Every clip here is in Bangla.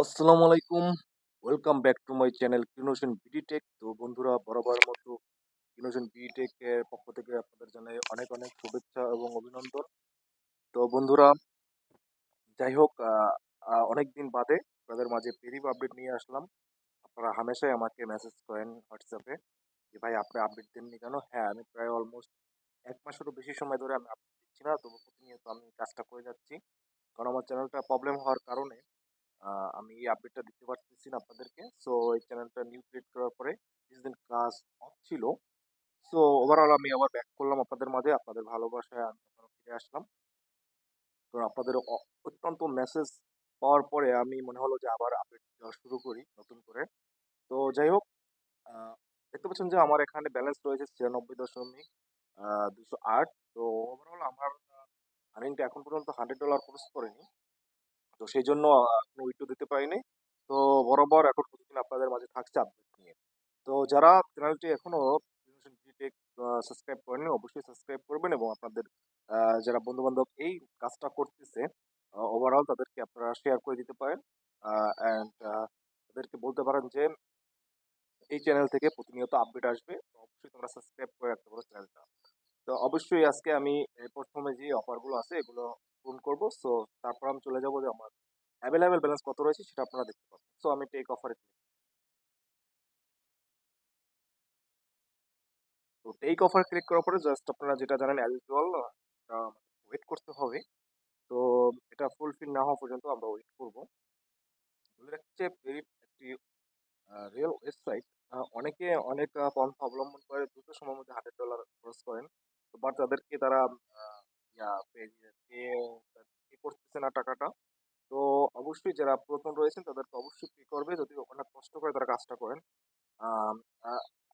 আসসালামু আলাইকুম। Welcome back to my channel কিনোশন বিডি টেক। তো বন্ধুরা, বরাবর মতো কিনোশন বিডি টেক এর পক্ষ থেকে আপনাদের জানাই অনেক অনেক শুভেচ্ছা এবং অভিনন্দন। তো বন্ধুরা, যাই হোক, অনেকদিন বাদে আপনাদের মাঝে পেরিভ আপডেট নিয়ে আসলাম। আপনারা হামেশাই আমাকে মেসেজ করেন হোয়াটসঅ্যাপে যে ভাই আপনি আপডেট দেননি কেন? হ্যাঁ, আমি প্রায় অলমোস্ট ১ মাসেরও বেশি সময় ধরে আমি আপডেট দিচ্ছি না। তবু প্রতিনিয়ত আমি কাজটা করে যাচ্ছি। কারণ আমার চ্যানেলটা প্রবলেম হওয়ার কারণে আমি এই আপডেটটা দিতে পারতেছি না আপনাদেরকে। সো এই চ্যানেলটা নিউ ক্রিয়েট করার পরে কিছুদিন কাজ অফ ছিল। সো ওভারঅল আমি আবার ব্যাক করলাম আপনাদের মাঝে। আপনাদের ভালোবাসায় আমি আবারও ফিরে আসলাম। তো আপনাদের অত্যন্ত মেসেজ পাওয়ার পরে আমি মনে হলো যে আবার আপডেট দেওয়া শুরু করি নতুন করে। তো যাই হোক, আ দেখতে পাচ্ছেন যে আমার এখানে ব্যালেন্স রয়েছে ৯৬.২০৮। তো ওভারঅল আমার আর্নিংটা এখন পর্যন্ত $100 ক্রস করেনি। তো সেইজন্য এখনো উইথড্র দিতে পারিনি। তো বরাবর এখন প্রতিদিন আপনাদের মাঝে থাকছে আপডেট নিয়ে। তো যারা চ্যানেলটি এখনো Innovation BTech সাবস্ক্রাইব করেননি, অবশ্যই সাবস্ক্রাইব করবেন এবং আপনাদের আ যারা বন্ধু-বান্ধব এই কাজটা করতেছে ওভারঅল তাদেরকে আপনারা শেয়ার করে দিতে পারেন। অ্যান্ড তাদেরকে বলতে পারেন যে এই চ্যানেল থেকে প্রতিনিয়ত আপডেট আসবে। তো অবশ্যই তোমরা সাবস্ক্রাইব করে রাখতে পারো চ্যানেলটা। তো অবশ্যই আজকে আমি ১ম এ যে অফারগুলো আছে এগুলো পূরণ করব। সো তারপর আমি চলে যাব যে আমার এভেইলেবল ব্যালেন্স কত রয়েছে সেটা আপনারা দেখতে পাবেন। সো আমি টেক অফারে ক্লিক। তো টেক অফারে ক্লিক করার পরে জাস্ট আপনারা যেটা জানেন অ্যাজ ইউজুয়াল ওয়েট করতে হবে। তো এটা ফুলফিল না হওয়া পর্যন্ত আমরা ওয়েট করব। বলে রাখছি যে একটি রিয়েল ওয়েবসাইট। অনেকে অনেক পন্থা অবলম্বন করে দ্রুত সময়ের মধ্যে $100 খরচ করেন। তো বাট তাদেরকে তারা আ ইয়া পে পে পে করতেছে না টাকাটা। তো অবশ্যই যারা পুরাতন রয়েছেন তাদেরকে অবশ্যই পে করবে যদি অনেক কষ্ট করে তারা কাজটা করেন। আম আ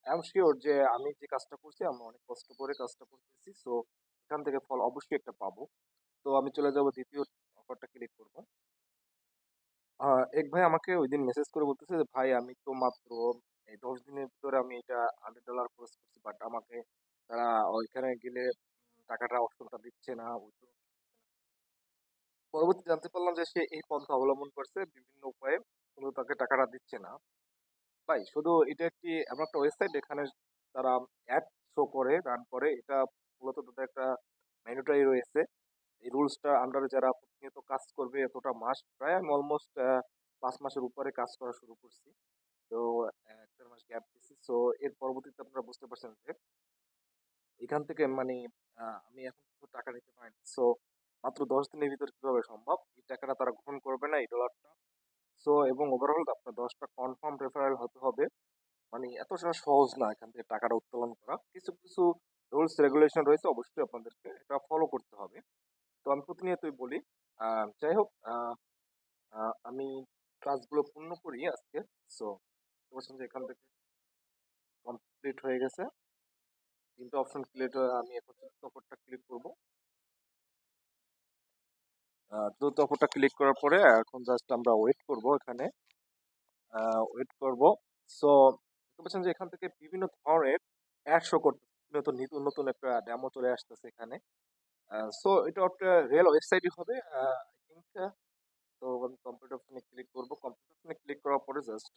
আই এম সিউর যে আমি যে কাজটা করছি আমি অনেক কষ্ট করে কাজটা করতেছি। সো এখান থেকে ফল অবশ্যই একটা পাবো। তো আমি চলে যাব ২য় অফারটা ক্লিক করব। আ এক ভাই আমাকে ঐদিন মেসেজ করে বলতেছে যে, "ভাই আমি তো মাত্র এই ১০ দিনের ভিতরে আমি এটা $100 খরচ করছি। বাট আমাকে তারা ওইখানে গেলে টাকাটা অপশনটা দিচ্ছে না।" পরবর্তীতে জানতে পারলাম যে সে এই পন্থা অবলম্বন করছে বিভিন্ন উপায়ে, কিন্তু তাকে টাকাটা দিচ্ছে না। ভাই শুধু এটা একটি এমন একটা ওয়েবসাইট এখানে তারা অ্যাড শো করে, রান করে। এটা মূলত তাদের একটা ম্যান্ডেটরি রয়েছে। এই রুলসটা আন্ডারে যারা প্রতিনিয়ত কাজ করবে এতটা মাস, প্রায় আমি অলমোস্ট ৫ মাসের উপরে কাজ করা শুরু করছি। তো ১-১.৫ মাস গ্যাপ দিছি। সো এর পরবর্তীতে আপনারা বুঝতে পারছেন যে এখান থেকে মানে আমি এখন কিন্তু টাকা নিতে পারিনি। সো মাত্র ১০ দিনের ভিতরে কিভাবে সম্ভব? এই টাকাটা তারা গ্রহণ করবে না, এই ডলারটা। সো এবং ওভারঅল আপনার ১০ টা কনফার্ম রেফারেল হতে হবে। মানে এতটা সহজ না এখান থেকে টাকাটা উত্তোলন করা। কিছু, কিছু রুলস রেগুলেশন রয়েছে, অবশ্যই আপনাদেরকে এটা ফলো করতে হবে। তো আমি প্রতিনিয়তই বলি। আ যাই হোক, আ আ আমি কাজগুলো পূর্ণ করি আজকে। সো বুঝতে পারছেন যে এখান থেকে কমপ্লিট হয়ে গেছে। ৩ টা অপশন ক্লিক আমি এখন ৪র্থ অফারটা ক্লিক করব। ৪র্থ অফারটা ক্লিক করার পরে এখন জাস্ট আমরা ওয়েট করব এখানে। ওয়েট করব। সো দেখতে পাচ্ছেন যে এখান থেকে বিভিন্ন ধরনের অ্যাড শো করতেছে। নতুন নতুন নতুন একটা ডেমো চলে আসতেছে এখানে। সো এটা একটা রিয়েল ওয়েবসাইটই হবে। আই থিংক তো আমি কম্পিউটার অপশনে ক্লিক করব। কম্পিউটার অপশনে ক্লিক করার পরে জাস্ট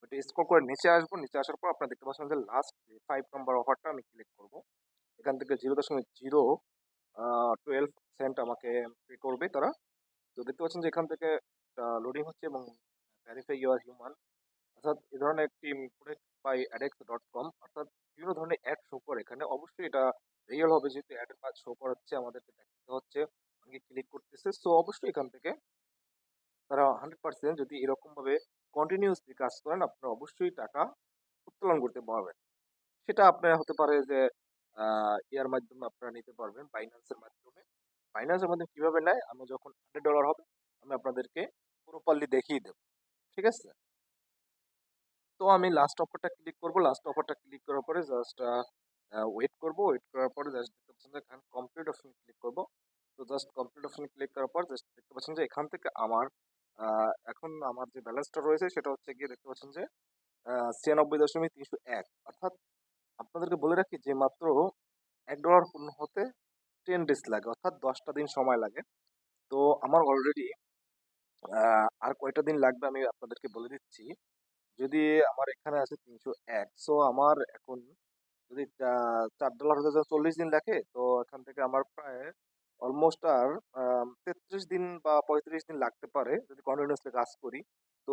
ওইটা স্ক্রল করে নিচে আসবো। নিচে আসার পর আপনারা দেখতে পাচ্ছেন যে লাস্ট ৫ নাম্বার অফারটা আমি ক্লিক করব। এখান থেকে ০.০ 12 সেন্ট আমাকে পে করবে তারা। তো দেখতে পাচ্ছেন যে এখান থেকে লোডিং হচ্ছে এবং ভেরিফাই ইউর হিউম্যান, অর্থাৎ এ ধরনের একটি প্রোডাক্ট বাই adx.com, অর্থাৎ বিভিন্ন ধরনের অ্যাড শো করে এখানে। অবশ্যই এটা রিয়েল হবে যেহেতু অ্যাডের কাজ শো করাচ্ছে, আমাদেরকে দেখাতে হচ্ছে, অনেকে ক্লিক করতেছে। সো অবশ্যই এখান থেকে তারা 100% যদি এরকমভাবে কন্টিনিউয়াসলি কাজ করেন, আপনারা অবশ্যই টাকা উত্তোলন করতে পারবেন। সেটা আপনার হতে পারে যে ইয়ার মাধ্যমে আপনারা নিতে পারবেন, বাইন্যান্সের মাধ্যমে। বাইন্যান্সের মাধ্যমে কিভাবে নেয়? আমরা যখন $100 হবে, আমি আপনাদেরকে প্রপারলি দেখিয়ে দেব। ঠিক আছে? তো আমি লাস্ট অফারটা ক্লিক করব। লাস্ট অফারটা ক্লিক করার পরে জাস্ট ওয়েট করব। ওয়েট করার পরে জাস্ট দেখতে পাচ্ছেন যে এখানে কমপ্লিট অপশন ক্লিক করব। তো জাস্ট কমপ্লিট অপশন ক্লিক করার পর জাস্ট দেখতে পাচ্ছেন যে এখান থেকে আমার আ এখন আমার যে ব্যালেন্সটা রয়েছে সেটা হচ্ছে গিয়ে দেখতে পাচ্ছেন যে ৯৬.৩০১, অর্থাৎ আপনাদেরকে বলে রাখি যে মাত্র $১ পূর্ণ হতে 10 ডেজ লাগে, অর্থাৎ ১০ টা দিন সময় লাগে। তো আমার অলরেডি আর কয়টা দিন লাগবে আমি আপনাদেরকে বলে দিচ্ছি। যদি আমার এখানে আছে 301, সো আমার এখন যদি $4 হতে যায় 40 দিন লাগে, তো এখান থেকে আমার প্রায় অলমোস্ট আর 33 দিন বা 35 দিন লাগতে পারে যদি কন্টিনিউয়াসলি কাজ করি। তো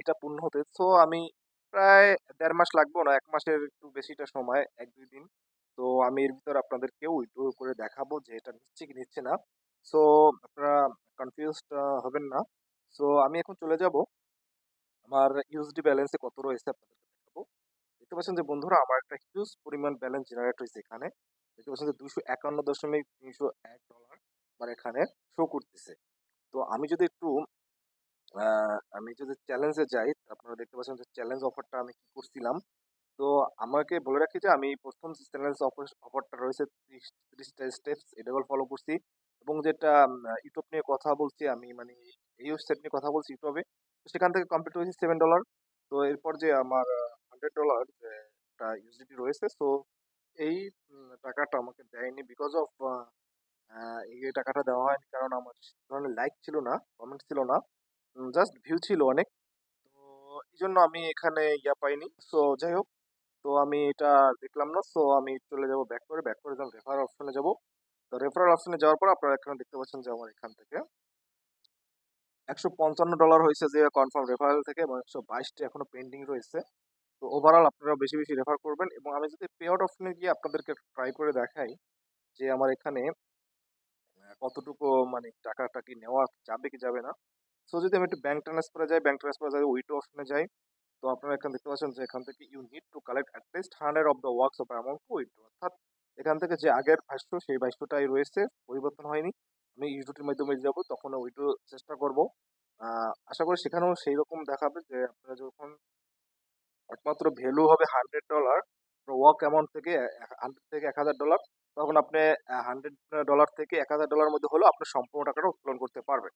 এটা পূর্ণ হতে সো আমি প্রায় 1.5 মাস লাগবে না, 1 মাসের একটু বেশিটা সময়, 1-2 দিন। তো আমি এর ভিতরে আপনাদেরকে উইথড্র করে দেখাবো যে এটা নিচ্ছে কি নিচ্ছে না। সো আপনারা কনফিউজড হবেন না। সো আমি এখন চলে যাব আমার ইউএসডি ব্যালেন্সে কত রয়েছে আপনাদেরকে দেখাবো। দেখতে পাচ্ছেন যে বন্ধুরা আমার একটা হিউজ পরিমাণ ব্যালেন্স জেনারেট হয়েছে এখানে। দেখতে পাচ্ছেন যে $251.301 আমার এখানে শো করতেছে। তো আমি যদি চ্যালেঞ্জে যাই, আপনারা দেখতে পাচ্ছেন যে চ্যালেঞ্জ অফারটা আমি কি করছিলাম। তো আমাকে বলে রাখি যে আমি প্রথম যে চ্যালেঞ্জ অফারটা রয়েছে 30টা স্টেপস এটা ফলো করছি, এবং যেটা ইউটিউব নিয়ে কথা বলছি আমি, মানে এই ওয়েবসাইট নিয়ে কথা বলছি ইউটিউবে, তো সেখান থেকে কমপ্লিট হয়েছে $7। তো এরপর যে আমার $100 যে একটা ইউএসডিটি রয়েছে, সো এই টাকাটা আমাকে দেয়নি বিকজ অফ এই টাকাটা দেওয়া হয়নি কারণ আমার সে ধরনের লাইক ছিল না, কমেন্ট ছিল না, জাস্ট ভিউ ছিল অনেক। তো এই জন্য আমি এখানে পাইনি। সো যাই হোক, তো আমি এটা দেখলাম না, সো আমি চলে যাব ব্যাক করে যখন রেফার অপশনে যাব। তো রেফারেল অপশনে যাওয়ার পর আপনারা এখানে দেখতে পাচ্ছেন যে আমার এখান থেকে $155 হয়েছে যে কনফার্ম রেফারেল থেকে, এবং 122টি এখনো পেন্ডিং রয়েছে। তো ওভারঅল আপনারা বেশি বেশি রেফার করবেন, এবং আমি যদি পে আউট অপশনে গিয়ে আপনাদেরকে ট্রাই করে দেখাই যে আমার এখানে কতটুকু মানে টাকাটা কি নেওয়া যাবে কি যাবে না। সো যদি আমি একটু ব্যাংক ট্রান্সফারে যাই উইথড্র অপশনে যাই, তো আপনারা এখানে দেখতে পাচ্ছেন যে এখান থেকে you need to collect at least 100 of the works of amount to withdraw, অর্থাৎ এখান থেকে যে আগের ভাষ্য সেই ভাষ্যটাই রয়েছে, পরিবর্তন হয়নি। আমি ইউটিউবের মাধ্যমে যাব তখন উইথড্র চেষ্টা করব। আশা করি সেখানেও সেই রকম দেখাবে যে আপনারা যখন একমাত্র ভ্যালু হবে $100, ওয়ার্ক অ্যামাউন্ট থেকে 100 থেকে $1000, তখন আপনি $100 থেকে $1000 মধ্যে হলেও আপনি সম্পূর্ণ টাকাটা উত্তোলন করতে পারবেন।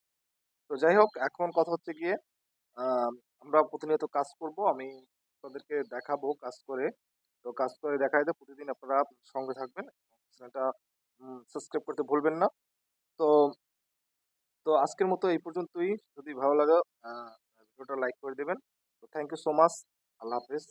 তো যাই হোক, এখন কথা হচ্ছে গিয়ে আমরা প্রতিনিয়ত কাজ করব, আমি আপনাদেরকে দেখাবো কাজ করে। তো কাজ করে দেখাইতে প্রতিদিন আপনারা সঙ্গে থাকবেন, চ্যানেলটা সাবস্ক্রাইব করতে ভুলবেন না। তো তো আজকের মতো এই পর্যন্তই। যদি ভালো লাগে ভিডিওটা লাইক করে দেবেন। তো থ্যাংক ইউ সো মাচ। আল্লাহ হাফেজ।